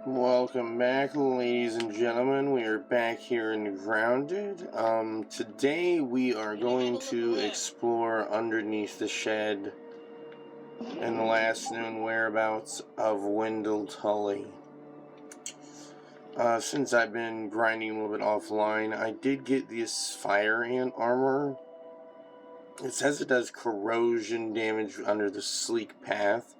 Welcome back, ladies and gentlemen. We are back here in Grounded. Today we are going to explore underneath the shed and the last known whereabouts of Wendell Tully. Since I've been grinding a little bit offline, I did get this fire ant armor. It says it does corrosion damage under the sleek path.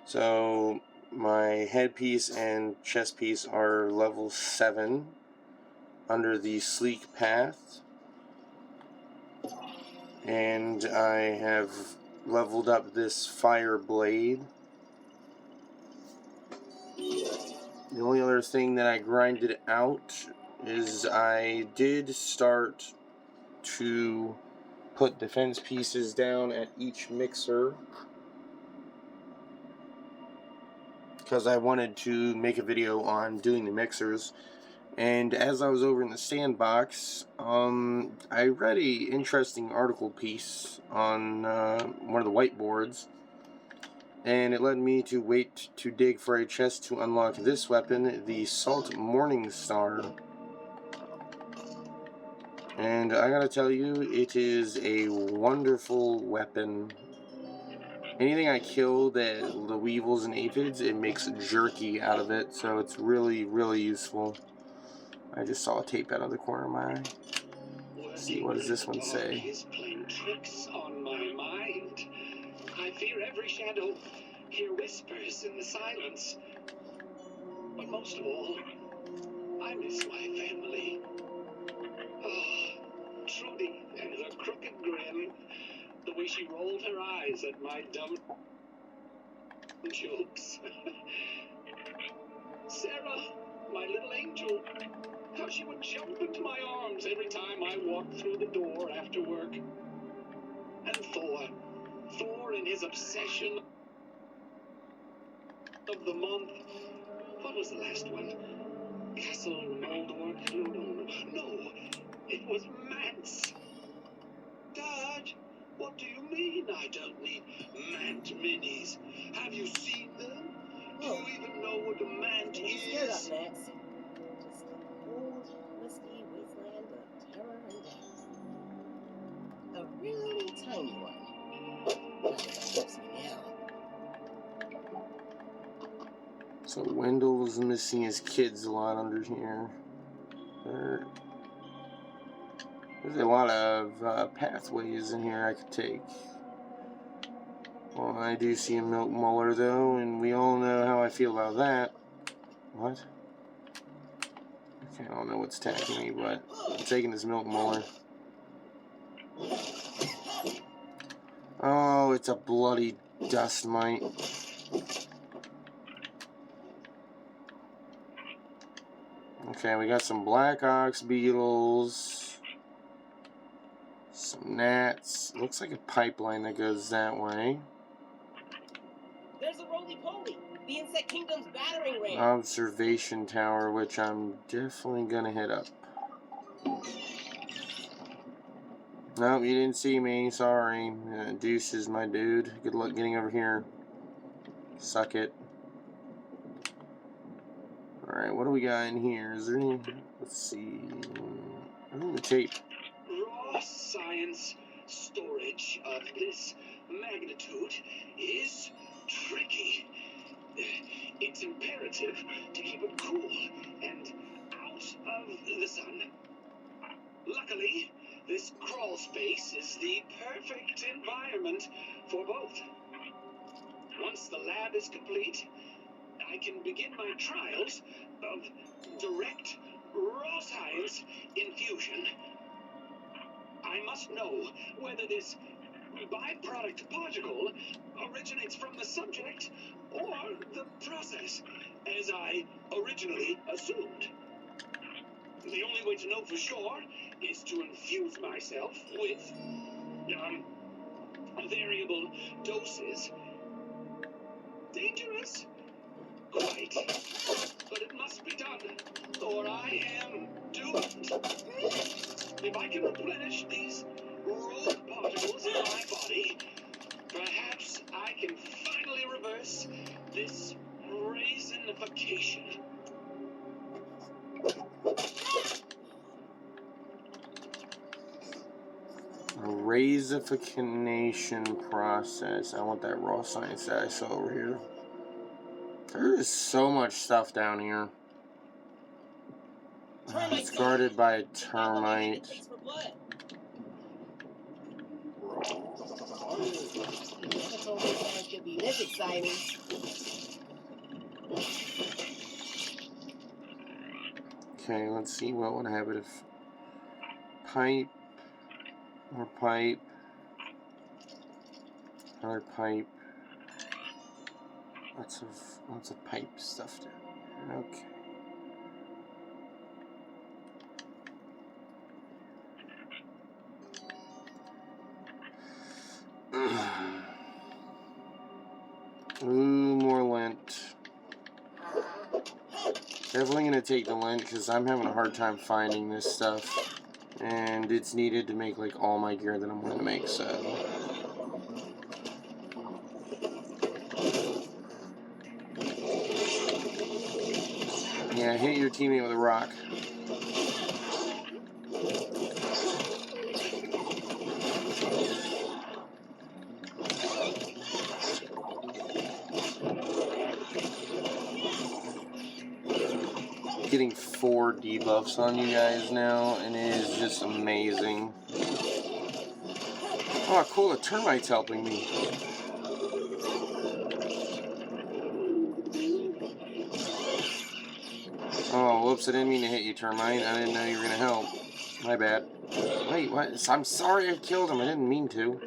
So my headpiece and chest piece are level 7 under the sleek path, and I have leveled up this fire blade. The only other thing that I grinded out is I did start to put defense pieces down at each mixer, because I wanted to make a video on doing the mixers. And as I was over in the sandbox, I read a interesting article piece on one of the whiteboards, and it led me to wait to dig for a chest to unlock this weapon, the Salt Morningstar. And I gotta tell you, it is a wonderful weapon. Anything I kill, the weevils and aphids, it makes jerky out of it, so it's really, really useful. I just saw a tape out of the corner of my eye. Let's see, what does this one say? Is playing tricks on my mind. I fear every shadow, hear whispers in the silence. But most of all, I miss my family. Oh, Trudy and her crooked grin, the way she rolled her eyes at my dumb jokes. Sarah, my little angel, how she would jump into my arms every time I walked through the door after work. And Thor in his obsession of the month. What was the last one? Castle Moldork? No, it was Mance. Dad, what do you mean I don't need Mant minis? Have you seen them? Do you even know what a Mant is? Scared up, Max. Just an old, musty wasteland of terror and death. A really tiny one. That scares me now. So Wendell is missing his kids a lot under here. There's a lot of pathways in here I could take. Well, I do see a milk muller though, and we all know how I feel about that. What? Okay, I don't know what's attacking me, but I'm taking this milk muller. Oh, it's a bloody dust mite. Okay, we got some black ox beetles, some gnats. Looks like a pipeline that goes that way. There's a roly-poly, the Insect Kingdom's battering ram. Observation tower, which I'm definitely gonna hit up. Nope, you didn't see me. Sorry. Deuces, my dude. Good luck getting over here. Suck it. Alright, what do we got in here? Is there any... Let's see... Ooh, the tape. Raw science storage of this magnitude is tricky. It's imperative to keep it cool and out of the sun. Luckily, this crawl space is the perfect environment for both. Once the lab is complete, I can begin my trials of direct raw science infusion. I must know whether this byproduct particle originates from the subject or the process, as I originally assumed. The only way to know for sure is to infuse myself with variable doses. Dangerous? Quite. But it must be done, or I am doomed. If I can replenish these rogue particles in my body, perhaps I can finally reverse this raisin razification. A razification process. I want that raw science that I saw over here. There is so much stuff down here. It's guarded by a termite. Never told me science could be this exciting. Okay, let's see what would happen if pipe, more pipe, another pipe. Lots of pipe stuff there. Okay. Ooh, more lint. Definitely gonna take the lint because I'm having a hard time finding this stuff, and it's needed to make like all my gear that I'm gonna make. So yeah, hit your teammate with a rock. Getting 4 debuffs on you guys now, and it is just amazing. Oh, cool! The termite's helping me. Oh, whoops! I didn't mean to hit you, termite. I didn't know you were gonna help. My bad. Wait, what? I'm sorry I killed him. I didn't mean to.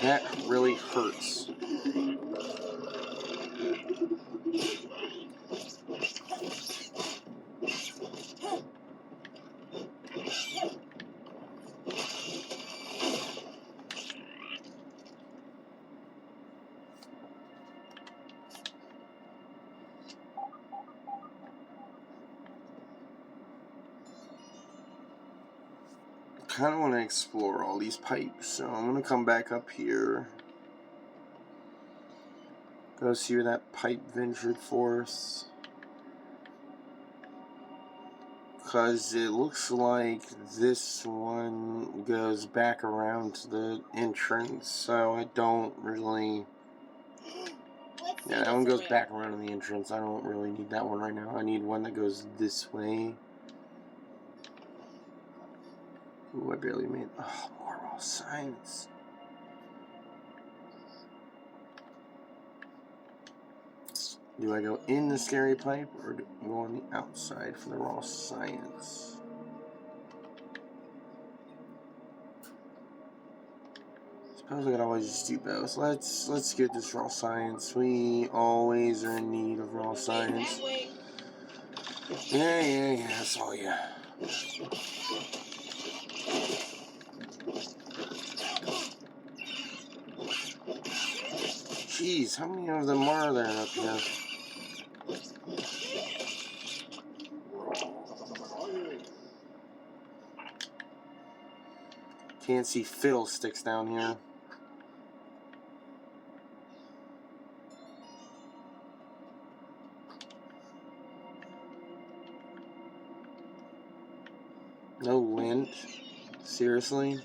That really hurts. Kind of want to explore all these pipes, so I'm going to come back up here. Go see where that pipe ventured forth. Because it looks like this one goes back around to the entrance, so I don't really... Yeah, that one goes back around to the entrance. I don't really need that one right now. I need one that goes this way. Ooh, I barely made... Oh, more raw science. Do I go in the scary pipe or do I go on the outside for the raw science? Suppose I could always just do both. Let's get this raw science. We always are in need of raw science. Yeah, that's all, yeah. Jeez, how many of them are there up here? Can't see fiddlesticks down here. No lint. Seriously?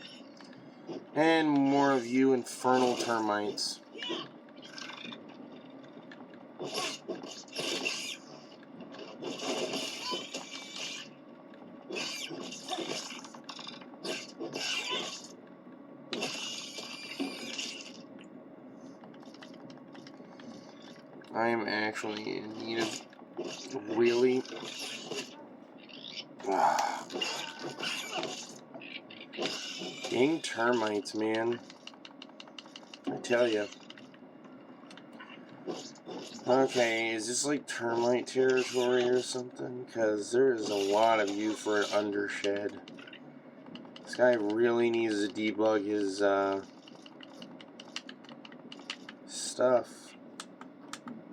And more of you infernal termites. I am actually in need of really... Dang termites, man. I tell ya. Okay, is this like termite territory or something? Because there is a lot of you for an undershed. This guy really needs to debug his stuff.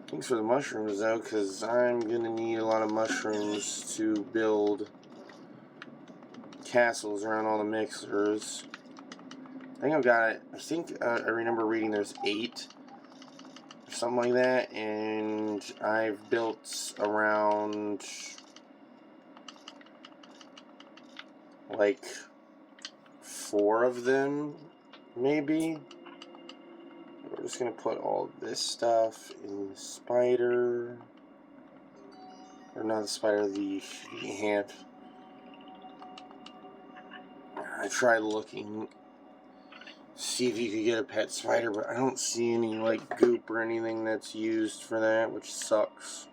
Thanks for the mushrooms though, because I'm gonna need a lot of mushrooms to build castles around all the mixers. I think I've got, I think I remember reading there's 8 or something like that, and I've built around like 4 of them, maybe. We're just gonna put all this stuff in the spider, or not the spider, the ant. I tried looking, see if you could get a pet spider, but I don't see any like goop or anything that's used for that, which sucks.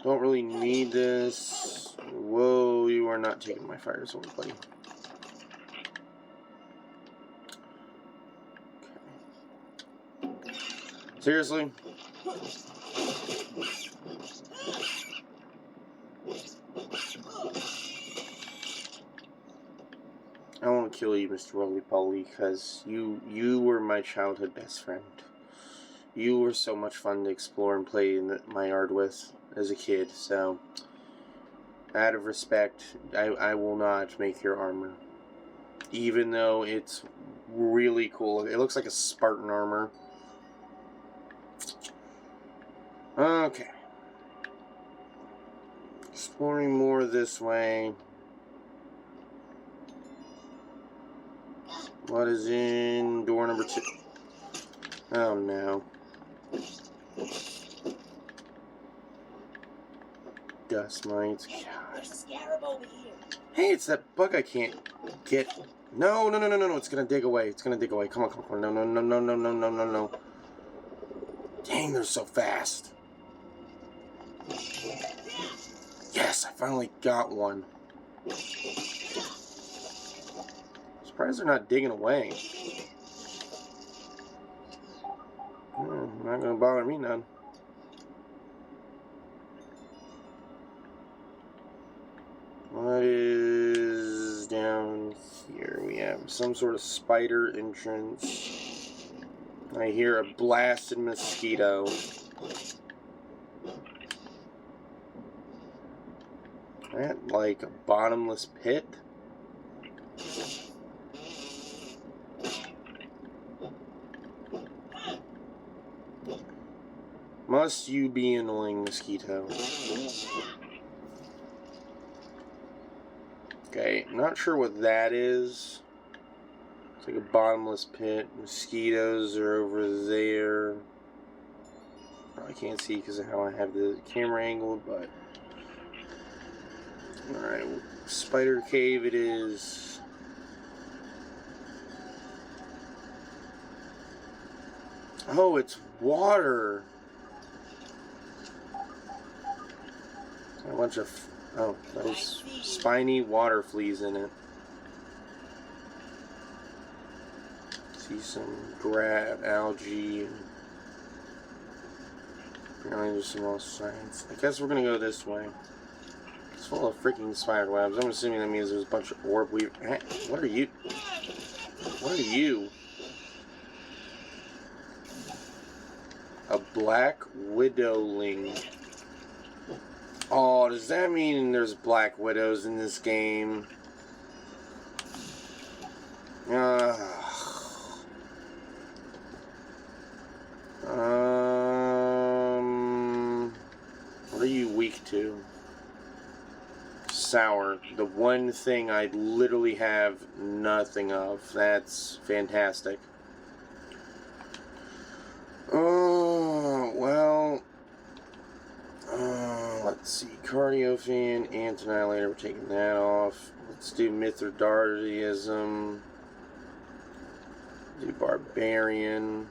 Don't really need this. Whoa, you are not taking my fire sword, buddy. Okay. Seriously? I won't kill you, Mr. Roly-Poly, because you were my childhood best friend. You were so much fun to explore and play in my yard with as a kid, so out of respect, I will not make your armor. Even though it's really cool. It looks like a Spartan armor. Okay. Exploring more this way. What is in door number 2? Oh no. Dust mites. There's a scarab over here. Hey, it's that bug I can't get. No, no, no, no, no, no. It's gonna dig away. It's gonna dig away. Come on, come on. No, no, no, no, no, no, no, no, no. Dang, they're so fast. Yes, I finally got one. Surprised they're not digging away. Not gonna bother me none. What is down here? We have some sort of spider entrance. I hear a blasted mosquito. That like a bottomless pit? Must you be annoying, mosquito? Okay, not sure what that is. It's like a bottomless pit. Mosquitoes are over there. Probably can't see because of how I have the camera angled, but... Alright, spider cave it is. Oh, it's water! A bunch of... Oh, those spiny water fleas in it. See some algae. And apparently there's some lost science. I guess we're gonna go this way. It's full of freaking spider webs. I'm assuming that means there's a bunch of orb weave. What are you? What are you? A black widowling. Oh, does that mean there's black widows in this game? What are you weak to? Sour. The one thing I literally have nothing of. That's fantastic. Oh, well... let's see. Cardio fan, Anti-Annihilator, we're taking that off. Let's do Mithridatism. Do Barbarian.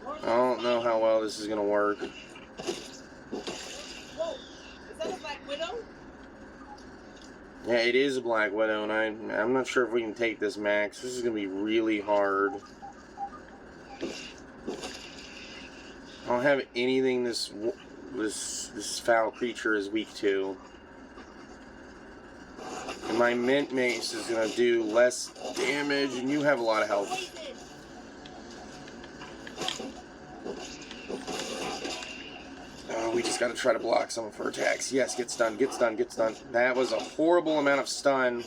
I don't know how well this is going to work. Whoa, is that a Black Widow? Yeah, it is a Black Widow, and I'm not sure if we can take this max. This is going to be really hard. I don't have anything this foul creature is weak to. And my mint mace is going to do less damage, and you have a lot of health. Oh, we just gotta try to block some of her attacks. Yes, get stunned, get stunned, get stunned. That was a horrible amount of stun.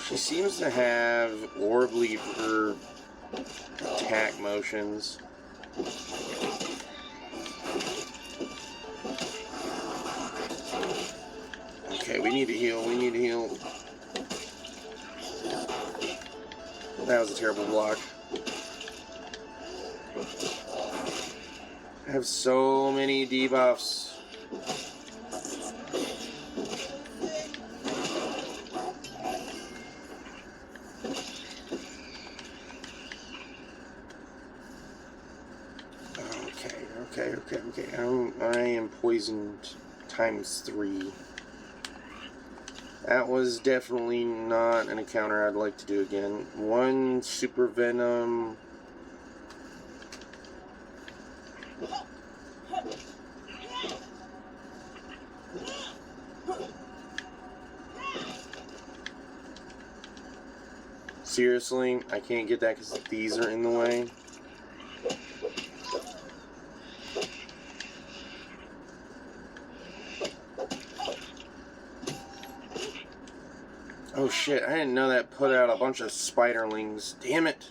She seems to have orb lever attack motions. Okay, we need to heal, we need to heal. That was a terrible block. I have so many debuffs. Okay. I am poisoned ×3. That was definitely not an encounter I'd like to do again. 1 super venom. Seriously, I can't get that because these are in the way. Oh shit, I didn't know that put out a bunch of spiderlings. Damn it.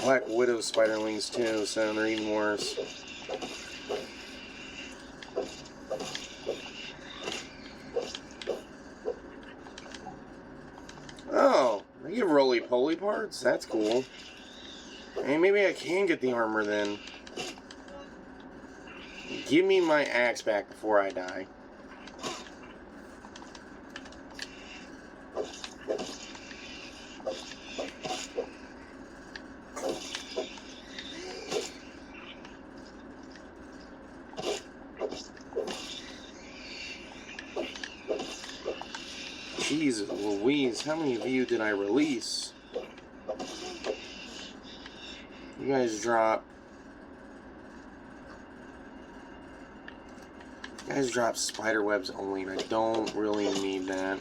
Black Widow spiderlings too, so they're even worse. Oh, they give roly-poly parts? That's cool. Hey, maybe I can get the armor then. Give me my axe back before I die. Jesus Louise, how many of you did I release? You guys drop. You guys drop spider webs only, and I don't really need that.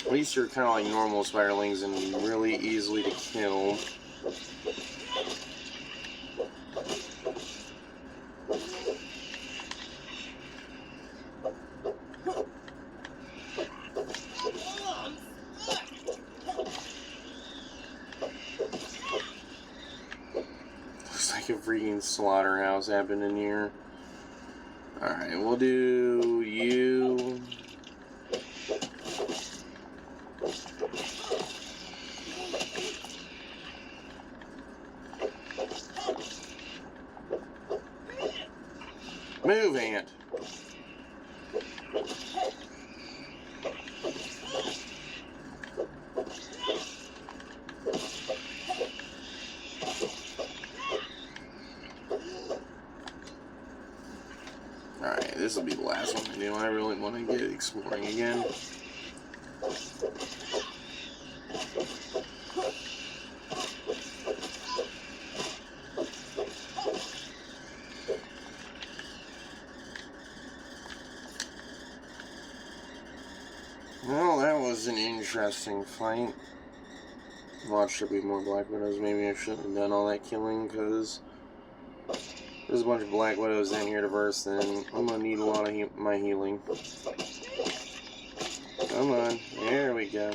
At least you're kind of like normal spiderlings and really easily to kill. Looks like a freaking slaughterhouse happened in here. Alright, we'll do you. Move, ant. Alright, this will be the last one I do. I really want to get exploring again. Well, that was an interesting fight. Watch, should be more Black Widows. Maybe I shouldn't have done all that killing, because there's a bunch of Black Widows in here to verse, then I'm going to need a lot of my healing. Come on, there we go.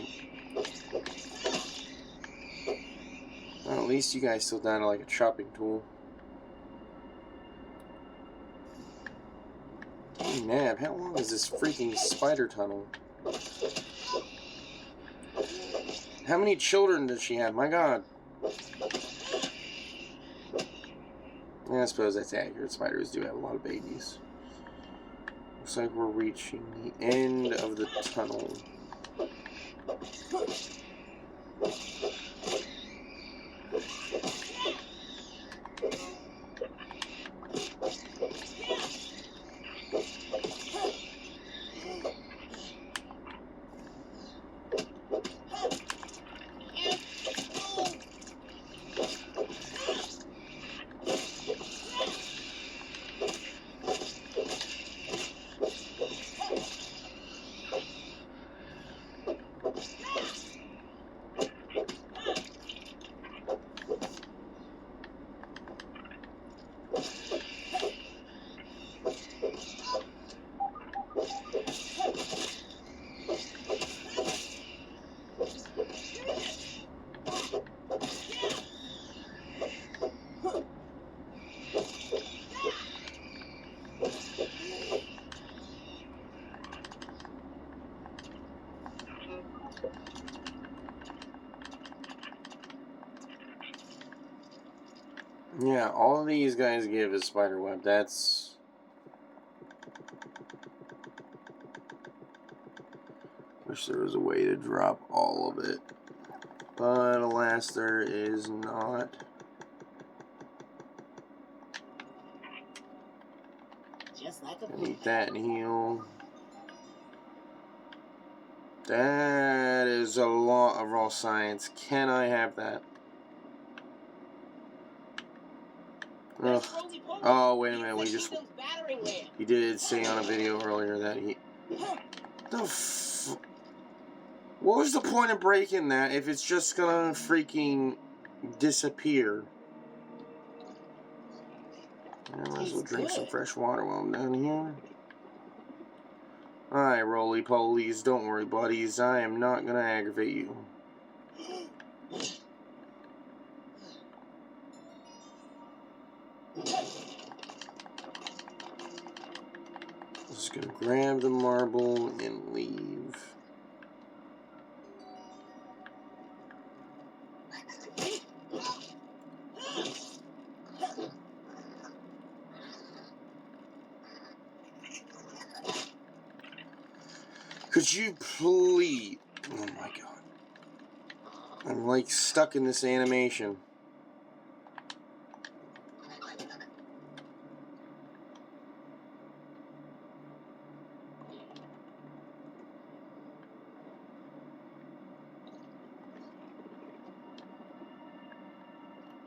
Well, at least you guys still died like a chopping tool. Hey, Nab, how long is this freaking spider tunnel? How many children does she have? My god. Yeah, I suppose that's accurate. Spiders do have a lot of babies. Looks like we're reaching the end of the tunnel. Yeah, all of these guys give is spiderweb. That's... Wish there was a way to drop all of it. But alas, there is not. Just like a Eat that and heal. That is a lot of raw science. Can I have that? Ugh. Oh, wait a minute. We just... He did say on a video earlier that he... What was the point of breaking that if it's just gonna freaking disappear? I might as well drink some fresh water while I'm down here. Alright, roly-polies, don't worry, buddies. I am not gonna aggravate you. Just gonna grab the marble and leave. Could you please... Oh my god. I'm like stuck in this animation.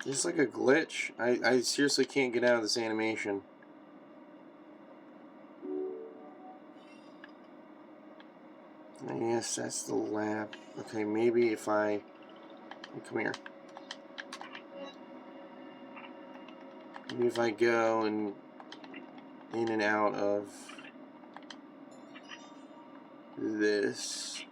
It's like a glitch. I seriously can't get out of this animation. Yes, that's the lab. Okay, maybe if I... Come here. Maybe if I go and in and out of this.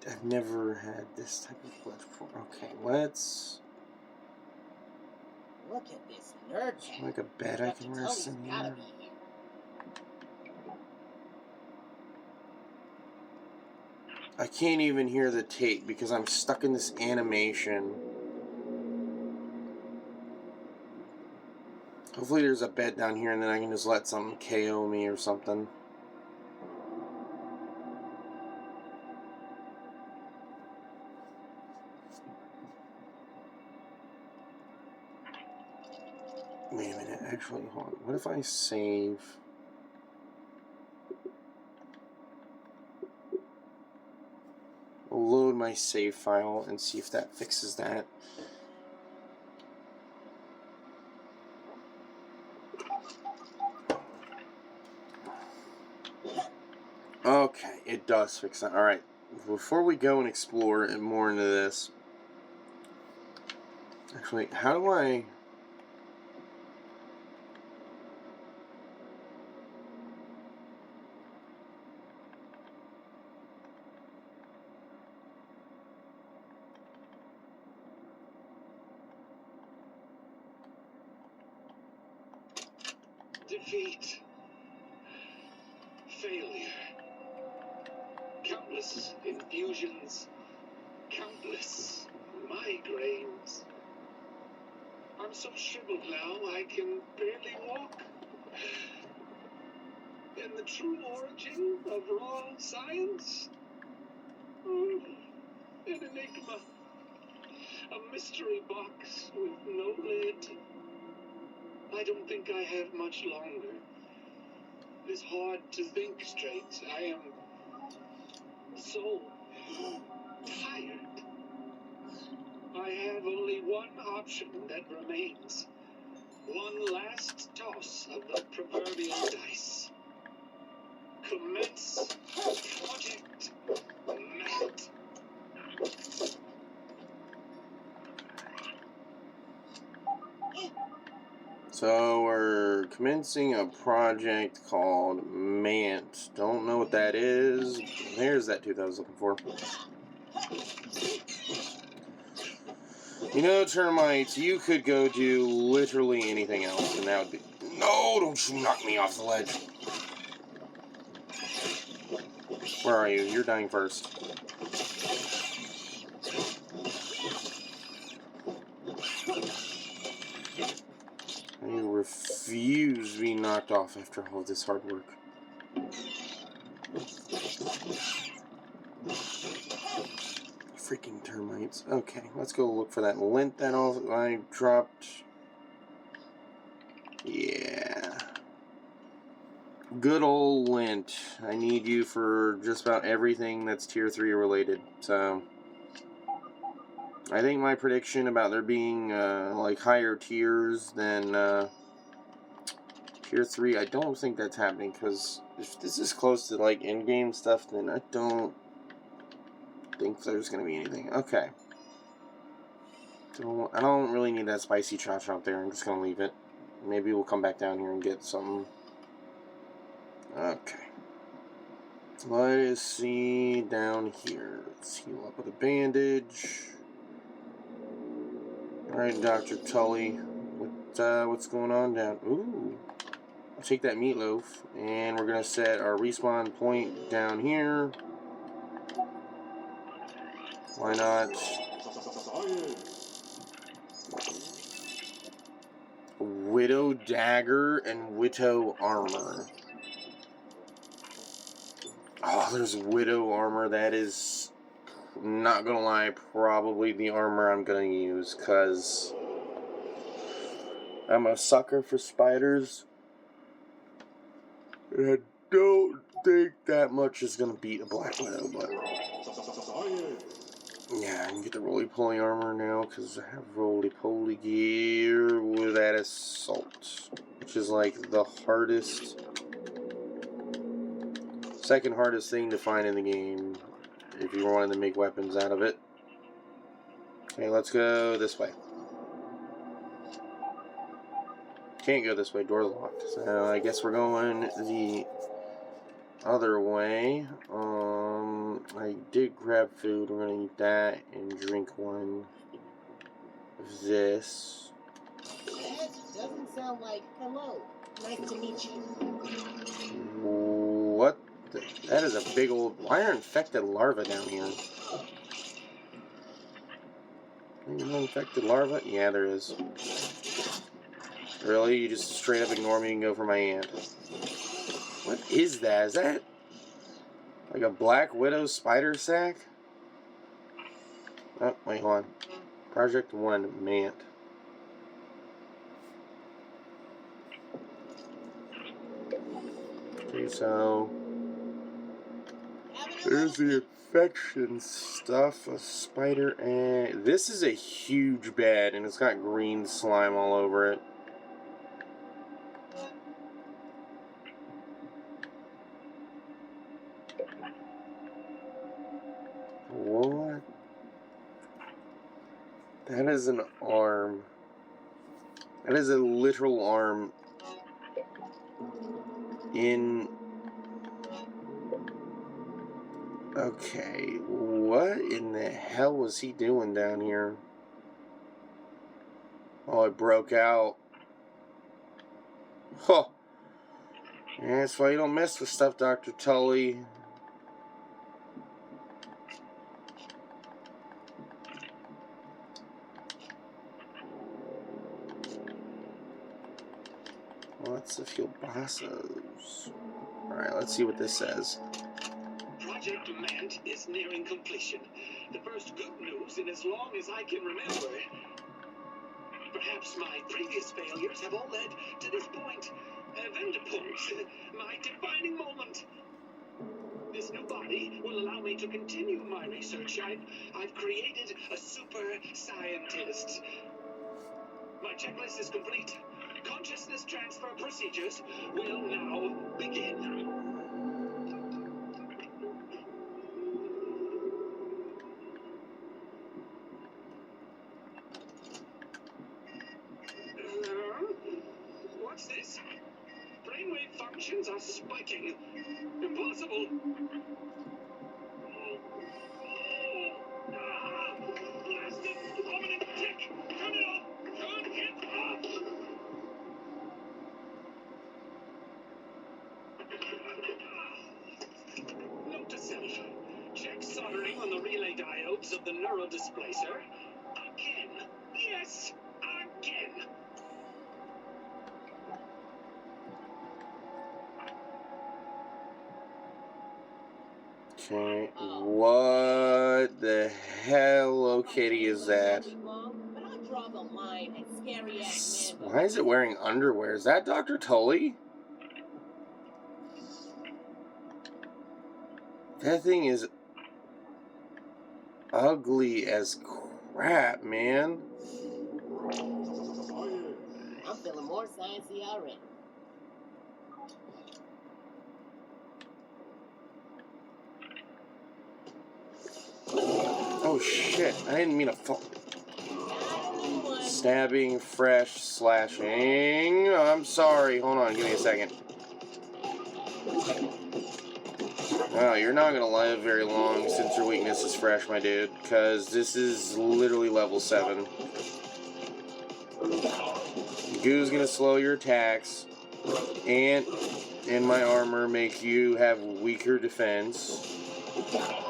I've never had this type of glitch before. Okay, let's... Look at this nerd chat. Like a bed I can rest in here. I can't even hear the tape because I'm stuck in this animation. Hopefully there's a bed down here and then I can just let something KO me or something. Wait a minute, actually, hold on. What if I save... I'll load my save file and see if that fixes that. Okay, it does fix that. Alright, before we go and explore more into this... Actually, how do I... Defeat. Failure. Countless infusions. Countless migraines. I'm so shriveled now I can barely walk. and the true origin of raw science? Oh, an enigma. A mystery box with no lid. I don't think I have much longer. It's hard to think straight. I am so tired. I have only one option that remains. One last toss of the proverbial dice. Commence Project Magnet. So we're commencing a project called Mant. Don't know what that is. There's that tooth I was looking for. You know, termites, you could go do literally anything else, and that would be... No, don't you knock me off the ledge. Where are you? You're dying first. I refuse to be knocked off after all this hard work. Freaking termites. Okay, let's go look for that lint that I dropped. Yeah. Good old lint. I need you for just about everything that's tier 3 related. So, I think my prediction about there being like higher tiers than tier 3, I don't think that's happening, because if this is close to like in-game stuff, then I don't think there's going to be anything. Okay. So, I don't really need that spicy cha-cha there. I'm just going to leave it. Maybe we'll come back down here and get something. Okay. Let us see down here. Let's heal up with a bandage. Alright, Dr. Tully. What's going on down? Ooh. I'll take that meatloaf. And we're going to set our respawn point down here. Why not? Widow Dagger and Widow Armor. Oh, there's Widow Armor. That is, not gonna lie, probably the armor I'm gonna use, because I'm a sucker for spiders. And I don't think that much is gonna beat a Black Widow, but yeah, I can get the roly-poly armor now, because I have roly-poly gear with that assault, which is like the hardest, second hardest thing to find in the game if you wanted to make weapons out of it. Okay, let's go this way. Can't go this way, door's locked. So I guess we're going the other way. I did grab food. We're gonna eat that and drink one of this. That doesn't sound like hello. Nice to meet you. What? That is a big old... Why are infected larvae down here? Any infected larvae? Yeah, there is. Really? You just straight up ignore me and go for my aunt. What is that? Is that like a Black Widow spider sack? Oh, wait, hold on. Project 1, Mant. Okay, so there's the infection stuff, a spider, and this is a huge bed, and it's got green slime all over it. What? That is an arm. That is a literal arm in... Okay, what in the hell was he doing down here? Oh, it broke out. Huh. Yeah, that's why you don't mess with stuff, Dr. Tully. Lots of Hilbassos. Alright, let's see what this says. Project Mant is nearing completion. The first good news in as long as I can remember. Perhaps my previous failures have all led to this point. Vendepunkt, my defining moment. This new body will allow me to continue my research. I've created a super scientist. My checklist is complete. Consciousness transfer procedures will now begin. What's this? Brainwave functions are spiking. Impossible. Blasted dominant tick. Turn it off. Turn it off. Note to self. Check soldering on the relay diodes of the neurodisplacer. Again. Yes, again. Okay, what the Hello Kitty is that? But I draw the line at scary-ass man. Why is it wearing underwear? Is that Dr. Tully? That thing is ugly as crap, man. I'm feeling more sciencey already. Oh shit, I didn't mean to fall. Stabbing, fresh, slashing. I'm sorry, hold on, give me a second. Wow, you're not gonna live very long since your weakness is fresh, my dude, because this is literally level 7. Goo's gonna slow your attacks, and in my armor make you have weaker defense.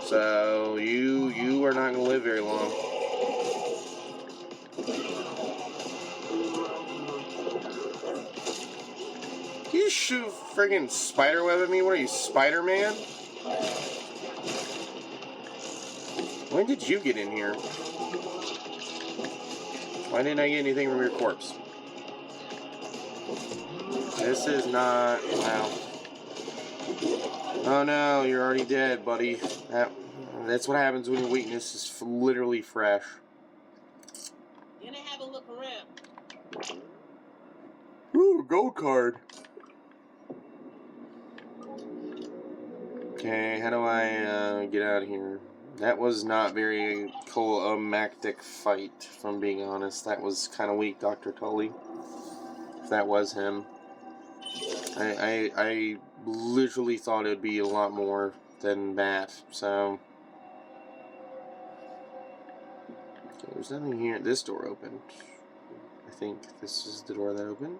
So you are not gonna live very long. You shoot friggin' spiderweb at me? What are you, Spider-Man? When did you get in here? Why didn't I get anything from your corpse? This is not... Wow. Oh no, you're already dead, buddy. That's what happens when your weakness is literally fresh. Gonna have a look around. Ooh, gold card. Okay, how do I get out of here? That was not very climactic fight, if I'm being honest. That was kind of weak, Dr. Tully. If that was him. I literally thought it would be a lot more than that, so... Okay, there's nothing here. This door opened. I think this is the door that opened.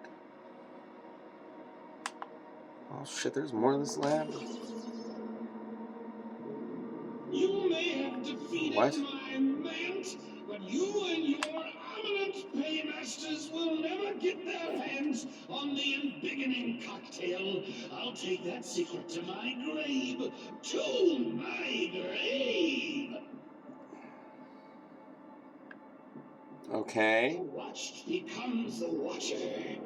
Oh shit, there's more in this lab? You may have defeated What? my Mant, but you and your eminent paymasters will never get their hands on the embiggening cocktail. I'll take that secret to my grave. To my grave. Okay. The watched becomes the watcher.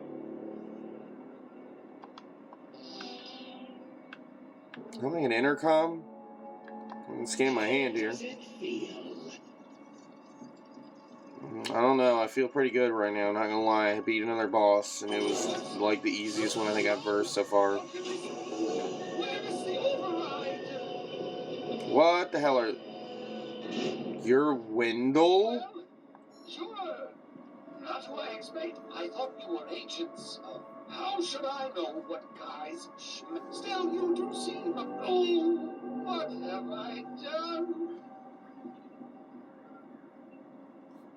Something an intercom? I can scan my hand here. How does it feel? I don't know, I feel pretty good right now, not gonna lie. I beat another boss, and it was like the easiest one I think I've versed so far. Where's the override? What the hell are... You're Wendell? Well, sure. Not who I expect. I thought you were agents. How should I know what guys? Still, you do seem. Oh, what have I done?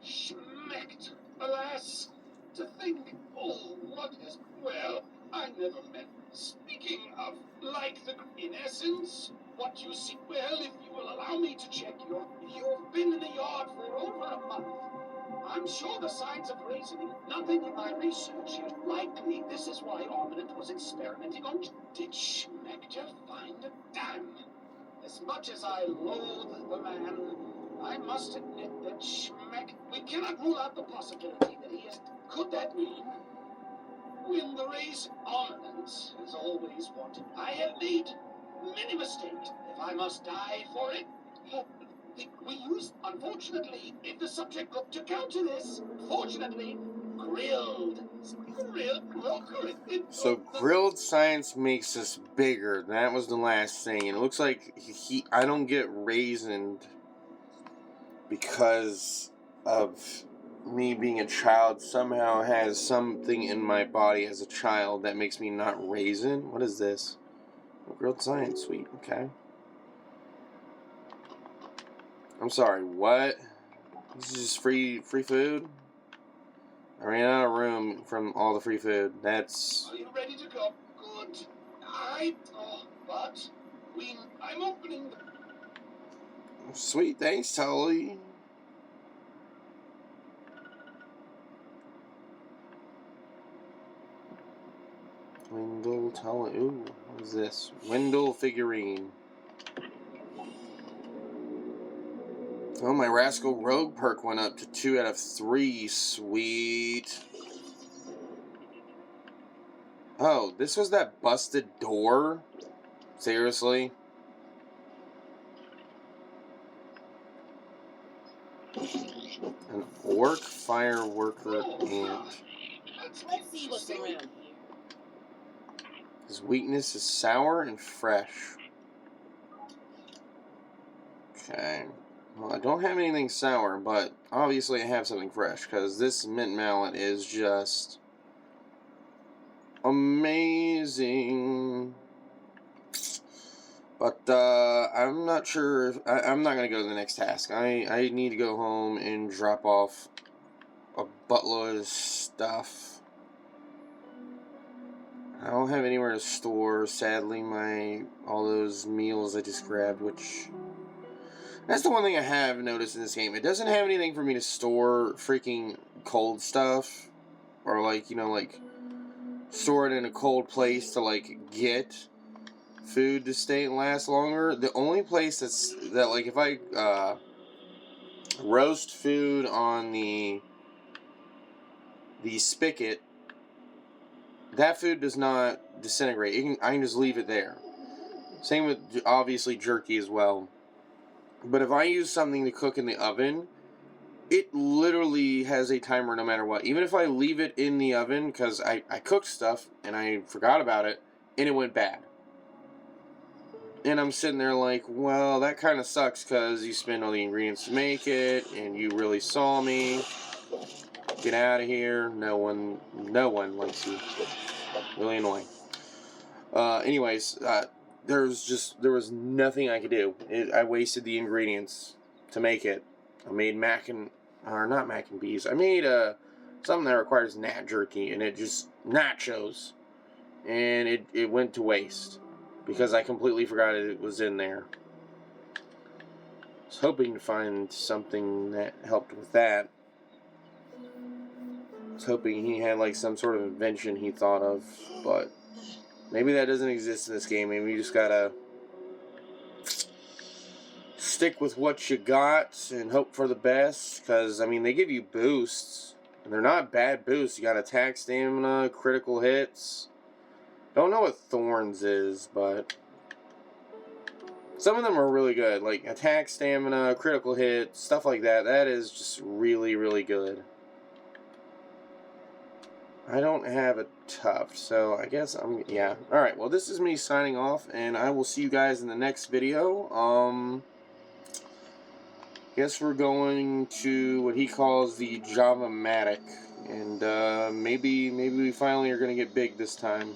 Schmecked. Alas, to think. Oh, what has. Well, I never meant. Speaking of, like the. In essence, what you see. Well, if you will allow me to check your. You've been in the yard for over a month. I'm sure the signs of reasoning. Nothing in my research yet. Likely, this is why Ormond was experimenting on. Did Schmecter find a dam? As much as I loathe the man, I must admit that we cannot rule out the possibility that he is. Could that mean? Win the race, Ormond has always wanted. I have made many mistakes. If I must die for it, we use, unfortunately, if the subject got to counter this, fortunately, grilled. So grilled science makes us bigger. That was the last thing. And it looks like I don't get raisined because of me being a child. Somehow has something in my body as a child that makes me not raisin. What is this? Grilled science, sweet, okay. I'm sorry, what? This is just free food? I ran out of room from all the free food. That's... Are you ready to go? Good. But I'm opening the... Sweet, thanks, Tully. Wendell Tully. Ooh, what is this? Wendell figurine. Oh, my Rascal Rogue perk went up to 2 out of 3. Sweet. Oh, this was that busted door? Seriously? An orc fireworker ant. Let's see what's around here. His weakness is sour and fresh. Okay. Well, I don't have anything sour, but obviously I have something fresh, because this mint mallet is just amazing. But I'm not sure if I'm not gonna go to the next task. I need to go home and drop off a buttload of stuff. I don't have anywhere to store, sadly, all those meals I just grabbed, which... That's the one thing I have noticed in this game. It doesn't have anything for me to store freaking cold stuff. Or, like, you know, like, store it in a cold place to, like, get food to stay and last longer. The only place that, like, if I, roast food on the spigot, that food does not disintegrate. I can just leave it there. Same with, obviously, jerky as well. But if I use something to cook in the oven, it literally has a timer no matter what. Even if I leave it in the oven, because I cooked stuff and I forgot about it, and it went bad. And I'm sitting there like, well, that kind of sucks because you spend all the ingredients to make it, and you really saw me. Get out of here. No one likes you. Really annoying. Anyways, there was nothing I could do. I wasted the ingredients to make it. I made not mac and peas. I made something that requires nat jerky, and it just nachos, and it went to waste because I completely forgot it was in there. I was hoping to find something that helped with that. I was hoping he had like some sort of invention he thought of, but maybe that doesn't exist in this game. Maybe you just gotta stick with what you got and hope for the best. Because, I mean, they give you boosts. And they're not bad boosts. You got attack, stamina, critical hits. Don't know what Thorns is, but some of them are really good. Like attack, stamina, critical hit, stuff like that. That is just really, really good. I don't have a tuft, so I guess yeah. Alright, well, this is me signing off, and I will see you guys in the next video. Guess we're going to what he calls the Java-matic, and maybe we finally are going to get big this time.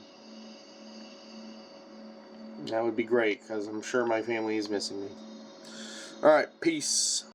That would be great, because I'm sure my family is missing me. Alright, peace.